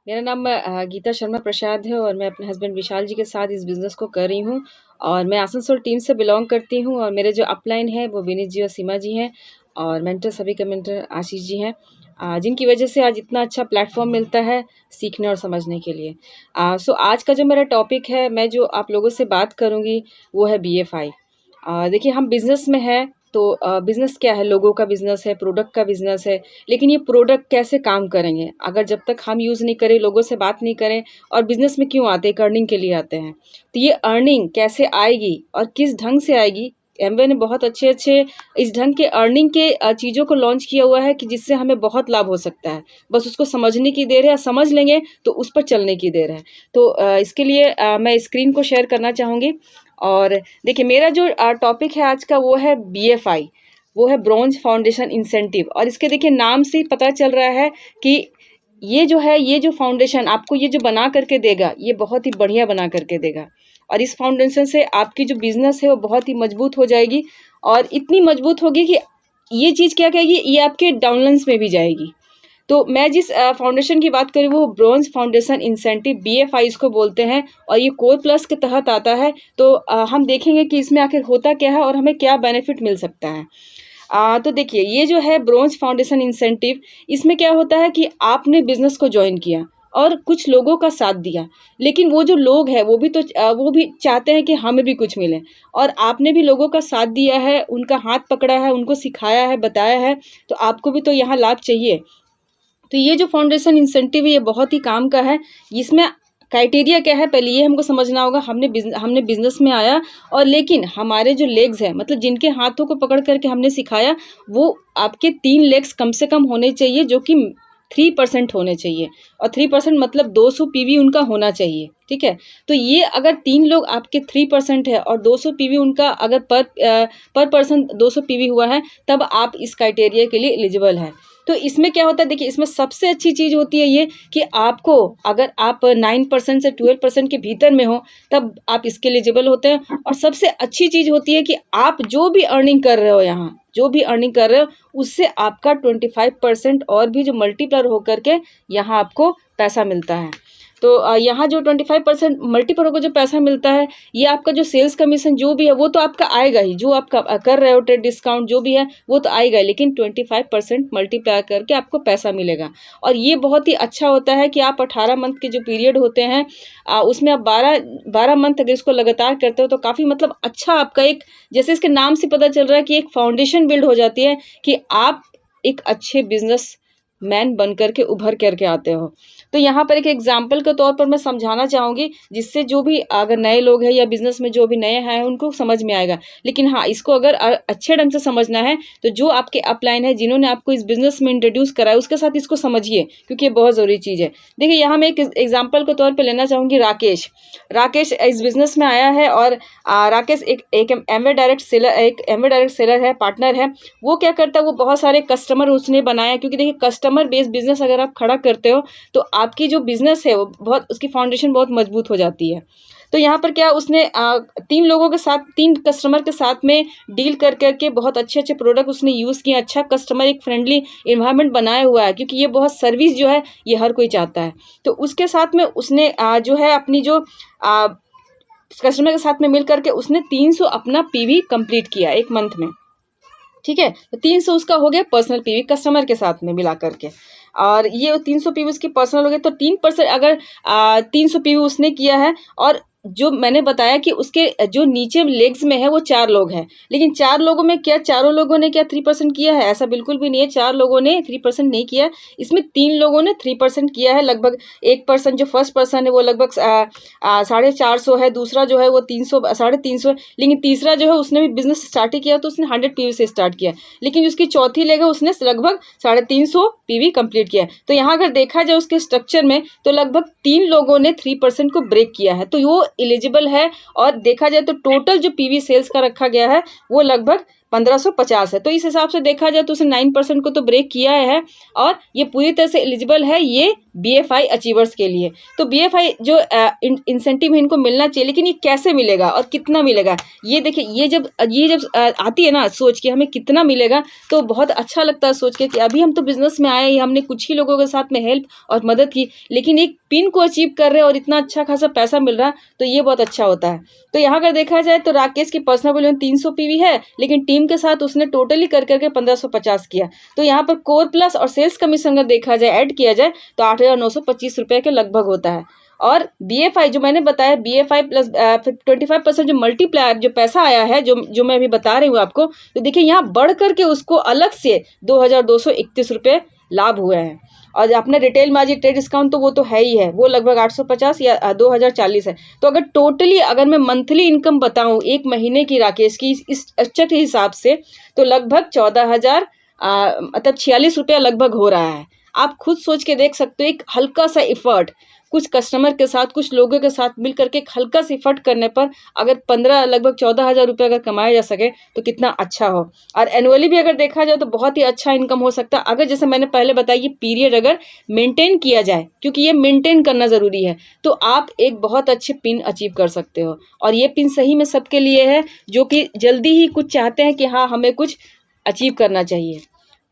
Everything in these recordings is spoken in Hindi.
मेरा नाम गीता शर्मा प्रसाद है और मैं अपने हस्बैंड विशाल जी के साथ इस बिज़नेस को कर रही हूँ और मैं आसनसोल टीम से बिलॉन्ग करती हूँ और मेरे जो अपलाइन है वो विनीत जी और सीमा जी हैं और मेंटर सभी के मेंटर आशीष जी हैं, जिनकी वजह से आज इतना अच्छा प्लेटफॉर्म मिलता है सीखने और समझने के लिए। सो आज का जो मेरा टॉपिक है, मैं जो आप लोगों से बात करूँगी वो है BFI। देखिए, हम बिज़नेस में हैं तो बिज़नेस क्या है, लोगों का बिज़नेस है, प्रोडक्ट का बिज़नेस है। लेकिन ये प्रोडक्ट कैसे काम करेंगे अगर जब तक हम यूज़ नहीं करें, लोगों से बात नहीं करें। और बिज़नेस में क्यों आते हैं? एक अर्निंग के लिए आते हैं। तो ये अर्निंग कैसे आएगी और किस ढंग से आएगी? एमवे ने बहुत अच्छे-अच्छे इस ढंग के अर्निंग के चीज़ों को लॉन्च किया हुआ है कि जिससे हमें बहुत लाभ हो सकता है। बस उसको समझने की देर है, समझ लेंगे तो उस पर चलने की देर है। तो इसके लिए मैं स्क्रीन को शेयर करना चाहूँगी। और देखिए, मेरा जो टॉपिक है आज का वो है BFI, वो है ब्रॉन्ज फाउंडेशन इंसेंटिव। और इसके देखिए नाम से ही पता चल रहा है कि ये जो है, ये जो फाउंडेशन आपको ये जो बना करके देगा, ये बहुत ही बढ़िया बना करके देगा। और इस फाउंडेशन से आपकी जो बिज़नेस है वो बहुत ही मजबूत हो जाएगी और इतनी मजबूत होगी कि ये चीज़ क्या कहेगी, ये आपके डाउनलाइंस में भी जाएगी। तो मैं जिस फाउंडेशन की बात करूँ वो ब्रॉन्ज फाउंडेशन इंसेंटिव BFI इसको बोलते हैं और ये कोर प्लस के तहत आता है। तो हम देखेंगे कि इसमें आखिर होता क्या है और हमें क्या बेनिफिट मिल सकता है। तो देखिए, ये जो है ब्रॉन्ज फाउंडेशन इंसेंटिव, इसमें क्या होता है कि आपने बिज़नेस को जॉइन किया और कुछ लोगों का साथ दिया, लेकिन वो जो लोग हैं वो भी तो वो भी चाहते हैं कि हमें भी कुछ मिले। और आपने भी लोगों का साथ दिया है, उनका हाथ पकड़ा है, उनको सिखाया है, बताया है, तो आपको भी तो यहाँ लाभ चाहिए। तो ये जो फाउंडेशन इंसेंटिव है ये बहुत ही काम का है। इसमें क्राइटेरिया क्या है, पहले ये हमको समझना होगा। हमने बिज़नेस में आया और लेकिन हमारे जो लेग्स हैं, मतलब जिनके हाथों को पकड़ करके हमने सिखाया, वो आपके 3 लेग्स कम से कम होने चाहिए, जो कि 3% होने चाहिए। और 3% मतलब 200 PV उनका होना चाहिए, ठीक है। तो ये अगर 3 लोग आपके 3% है और 200 PV उनका अगर पर पर्सन 200 PV हुआ है, तब आप इस क्राइटेरिया के लिए एलिजिबल है। तो इसमें क्या होता है, देखिए, इसमें सबसे अच्छी चीज़ होती है ये कि आपको, अगर आप 9% से 12% के भीतर में हो तब आप इसके एलिजिबल होते हैं। और सबसे अच्छी चीज़ होती है कि आप जो भी अर्निंग कर रहे हो, यहाँ जो भी अर्निंग कर रहे हो उससे आपका 25% और भी जो मल्टीप्लायर होकर के यहाँ आपको पैसा मिलता है। तो यहाँ जो 25% मल्टीप्लायर होकर जो पैसा मिलता है, ये आपका जो सेल्स कमीशन जो भी है वो तो आपका आएगा ही, जो आप कर रहे हो, ट्रेड डिस्काउंट जो भी है वो तो आएगा, लेकिन 25% मल्टीप्लाई करके आपको पैसा मिलेगा। और ये बहुत ही अच्छा होता है कि आप 18 मंथ के जो पीरियड होते हैं उसमें आप 12 मंथ अगर इसको लगातार करते हो तो काफ़ी, मतलब अच्छा आपका एक, जैसे इसके नाम से पता चल रहा है कि एक फाउंडेशन बिल्ड हो जाती है कि आप एक अच्छे बिजनेस मैन बन करके उभर करके आते हो। तो यहाँ पर एक एग्जाम्पल के तौर पर मैं समझाना चाहूँगी, जिससे जो भी अगर नए लोग हैं या बिज़नेस में जो भी नए हैं उनको समझ में आएगा। लेकिन हाँ, इसको अगर अच्छे ढंग से समझना है तो जो आपके अपलाइन है, जिन्होंने आपको इस बिज़नेस में इंट्रोड्यूस करा है, उसके साथ इसको समझिए, क्योंकि ये बहुत ज़रूरी चीज़ है। देखिए, यहाँ मैं एक एग्जाम्पल के तौर पर लेना चाहूँगी राकेश। राकेश इस बिज़नेस में आया है और राकेश एक एमवे डायरेक्ट सेलर है, पार्टनर है। वो क्या करता है, वो बहुत सारे कस्टमर उसने बनाया, क्योंकि देखिए कस्टमर बेस्ड बिज़नेस अगर आप खड़ा करते हो तो आपकी जो बिज़नेस है वो बहुत, उसकी फाउंडेशन बहुत मजबूत हो जाती है। तो यहाँ पर क्या उसने 3 लोगों के साथ, 3 कस्टमर के साथ में डील कर करके बहुत अच्छे प्रोडक्ट उसने यूज़ किए। अच्छा कस्टमर एक फ्रेंडली इन्वायरमेंट बनाया हुआ है, क्योंकि ये बहुत सर्विस जो है ये हर कोई चाहता है। तो उसके साथ में उसने जो है अपनी जो कस्टमर के साथ में मिल करके उसने 300 अपना PV कंप्लीट किया 1 मंथ में, ठीक है। तो 300 उसका हो गया पर्सनल PV कस्टमर के साथ में मिला करके, और ये 300 PV उसकी पर्सनल हो गए। तो 3% अगर 300 PV उसने किया है, और जो मैंने बताया कि उसके जो नीचे लेग्स में है वो 4 लोग हैं, लेकिन 4 लोगों में क्या चारों लोगों ने क्या 3% किया है? ऐसा बिल्कुल भी नहीं है, 4 लोगों ने 3% नहीं किया। इसमें 3 लोगों ने 3% किया है। लगभग 1% जो फर्स्ट पर्सन है वो लगभग 450 है, दूसरा जो है वो 300 350 है, लेकिन तीसरा जो है उसने भी बिजनेस स्टार्ट ही किया तो उसने 100 PV से स्टार्ट किया, लेकिन उसकी चौथी लेग है उसने लगभग 350 PV कंप्लीट किया। तो यहाँ अगर देखा जाए उसके स्ट्रक्चर में तो लगभग 3 लोगों ने 3% को ब्रेक किया है, तो वो एलिजिबल है। और देखा जाए तो टोटल जो PV सेल्स का रखा गया है वो लगभग 1550 है। तो इस हिसाब से देखा जाए तो उसने 9% को तो ब्रेक किया है और ये पूरी तरह से एलिजिबल है ये BFI अचीवर्स के लिए। तो BFI जो इंसेंटिव इनको मिलना चाहिए, लेकिन ये कैसे मिलेगा और कितना मिलेगा? ये देखिए, ये जब आती है ना सोच कि हमें कितना मिलेगा, तो बहुत अच्छा लगता है सोच के कि अभी हम तो बिजनेस में आए, हमने कुछ ही लोगों के साथ में हेल्प और मदद की, लेकिन एक पिन को अचीव कर रहे हैं और इतना अच्छा खासा पैसा मिल रहा है, तो ये बहुत अच्छा होता है। तो यहाँ अगर देखा जाए तो राकेश की पर्सनल वैल्यू 300 PV है, लेकिन टीम के साथ उसने टोटली कर करके 1550 किया। तो यहाँ पर कोर प्लस और सेल्स कमीशन अगर देखा जाए, ऐड किया जाए, तो 8,925 रुपये के लगभग होता है। और BFI जो मैंने बताया, BFI प्लस 25% जो मल्टीप्लायर जो पैसा आया है, जो मैं अभी बता रही हूँ आपको, तो देखिए यहाँ बढ़ करके उसको अलग से 2,231 रुपये लाभ हुए हैं। और अपने रिटेल मार्जिन ट्रेड डिस्काउंट तो वो तो है ही है, वो लगभग 850 या 2040 है। तो अगर टोटली अगर मैं मंथली इनकम बताऊं एक महीने की राकेश की इस स्ट्रक्चर के हिसाब से, तो लगभग 14,000 मतलब 46 रुपया लगभग हो रहा है। आप खुद सोच के देख सकते हो, एक हल्का सा इफर्ट कुछ कस्टमर के साथ, कुछ लोगों के साथ मिल करके एक हल्का सा इफर्ट करने पर अगर 15 लगभग 14,000 रुपये अगर कमाया जा सके तो कितना अच्छा हो। और एनुअली भी अगर देखा जाए तो बहुत ही अच्छा इनकम हो सकता है, अगर जैसे मैंने पहले बताया ये पीरियड अगर मेंटेन किया जाए, क्योंकि ये मेंटेन करना ज़रूरी है, तो आप एक बहुत अच्छे पिन अचीव कर सकते हो। और ये पिन सही में सबके लिए है जो कि जल्दी ही कुछ चाहते हैं कि हाँ हमें कुछ अचीव करना चाहिए।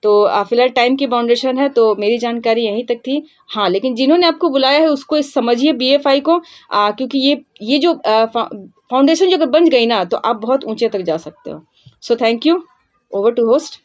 तो फिलहाल टाइम की बाउंडेशन है, तो मेरी जानकारी यहीं तक थी। हाँ, लेकिन जिन्होंने आपको बुलाया है उसको समझिए BFI को, क्योंकि ये जो फाउंडेशन जो अगर बन गई ना, तो आप बहुत ऊंचे तक जा सकते हो। So thank you. Over to host.